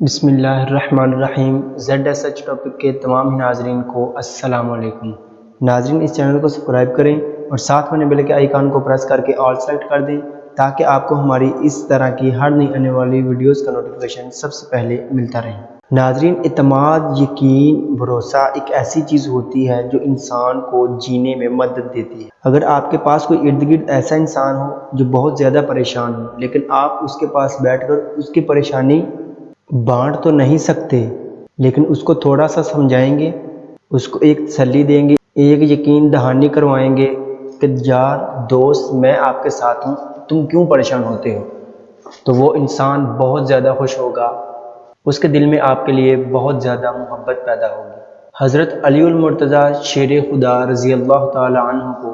بسم اللہ الرحمن الرحیم ZSH ٹاپک کے تمام ہی ناظرین کو السلام علیکم۔ ناظرین اس چینل کو سبسکرائب کریں اور ساتھ میں بیل کے آئیکن کو پریس کر کے آل سیلیکٹ کر دیں تاکہ آپ کو ہماری اس طرح کی ہر نئی آنے والی ویڈیوز کا نوٹیفیکیشن سب سے پہلے ملتا رہے۔ ناظرین اعتماد، یقین، بھروسہ ایک ایسی چیز ہوتی ہے جو انسان کو جینے میں مدد دیتی ہے۔ اگر آپ کے پاس کوئی ارد گرد ایسا انسان ہو جو بہت زیادہ پریشان ہو لیکن آپ اس کے پاس بیٹھ کر اس کی پریشانی بانٹ تو نہیں سکتے، لیکن اس کو تھوڑا سا سمجھائیں گے، اس کو ایک تسلی دیں گے، ایک یقین دہانی کروائیں گے کہ یار دوست میں آپ کے ساتھ ہوں، تم کیوں پریشان ہوتے ہو، تو وہ انسان بہت زیادہ خوش ہوگا، اس کے دل میں آپ کے لیے بہت زیادہ محبت پیدا ہوگی۔ حضرت علی المرتضیٰ شیر خدا رضی اللہ تعالی عنہ کو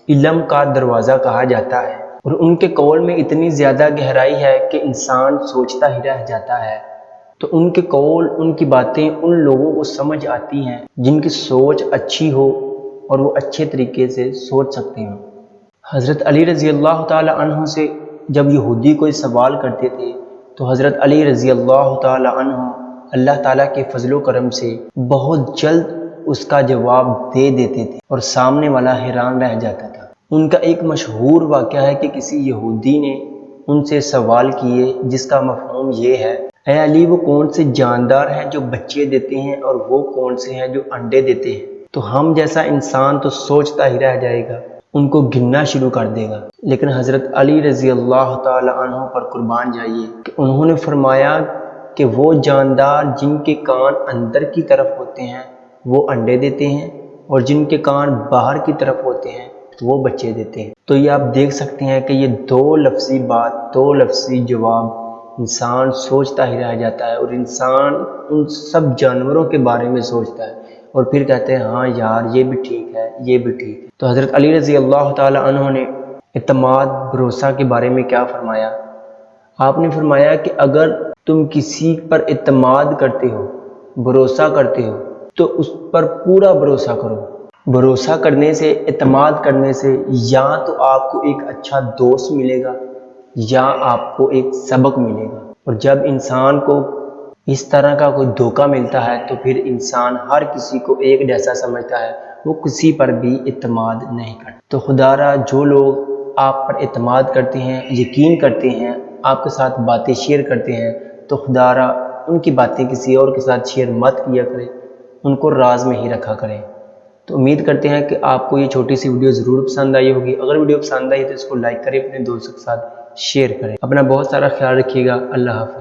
علم کا دروازہ کہا جاتا ہے، اور ان کے قول میں اتنی زیادہ گہرائی ہے کہ انسان سوچتا ہی رہ جاتا ہے۔ تو ان کے قول، ان کی باتیں ان لوگوں کو سمجھ آتی ہیں جن کی سوچ اچھی ہو اور وہ اچھے طریقے سے سوچ سکتے ہیں۔ حضرت علی رضی اللہ تعالی عنہ سے جب یہودی کوئی سوال کرتے تھے تو حضرت علی رضی اللہ تعالی عنہ اللہ تعالیٰ کے فضل و کرم سے بہت جلد اس کا جواب دے دیتے تھے اور سامنے والا حیران رہ جاتا تھا۔ ان کا ایک مشہور واقعہ ہے کہ کسی یہودی نے ان سے سوال کیے جس کا مفہوم یہ ہے، اے علی وہ کون سے جاندار ہیں جو بچے دیتے ہیں اور وہ کون سے ہیں جو انڈے دیتے ہیں؟ تو ہم جیسا انسان تو سوچتا ہی رہ جائے گا، ان کو گننا شروع کر دے گا، لیکن حضرت علی رضی اللہ تعالی عنہ پر قربان جائیے کہ انہوں نے فرمایا کہ وہ جاندار جن کے کان اندر کی طرف ہوتے ہیں وہ انڈے دیتے ہیں، اور جن کے کان باہر کی طرف ہوتے ہیں وہ بچے دیتے ہیں۔ تو یہ آپ دیکھ سکتے ہیں کہ یہ دو لفظی بات، دو لفظی جواب انسان سوچتا ہی رہ جاتا ہے، اور انسان ان سب جانوروں کے بارے میں سوچتا ہے اور پھر کہتے ہیں ہاں یار یہ بھی ٹھیک ہے، یہ بھی ٹھیک ہے۔ تو حضرت علی رضی اللہ تعالی عنہ نے اعتماد، بھروسہ کے بارے میں کیا فرمایا؟ آپ نے فرمایا کہ اگر تم کسی پر اعتماد کرتے ہو، بھروسہ کرتے ہو، تو اس پر پورا بھروسہ کرو۔ بھروسہ کرنے سے، اعتماد کرنے سے یا تو آپ کو ایک اچھا دوست ملے گا یا آپ کو ایک سبق ملے گا، اور جب انسان کو اس طرح کا کوئی دھوکہ ملتا ہے تو پھر انسان ہر کسی کو ایک جیسا سمجھتا ہے، وہ کسی پر بھی اعتماد نہیں کرتا۔ تو خدا را جو لوگ آپ پر اعتماد کرتے ہیں، یقین کرتے ہیں، آپ کے ساتھ باتیں شیئر کرتے ہیں، تو خدا را ان کی باتیں کسی اور کے ساتھ شیئر مت کیا کریں، ان کو راز میں ہی رکھا کریں۔ تو امید کرتے ہیں کہ آپ کو یہ چھوٹی سی ویڈیو ضرور پسند آئی ہوگی۔ اگر ویڈیو پسند آئی تو اس کو لائک کریں، اپنے دوستوں کے ساتھ شیئر کریں۔ اپنا بہت سارا خیال رکھیے گا۔ اللہ حافظ۔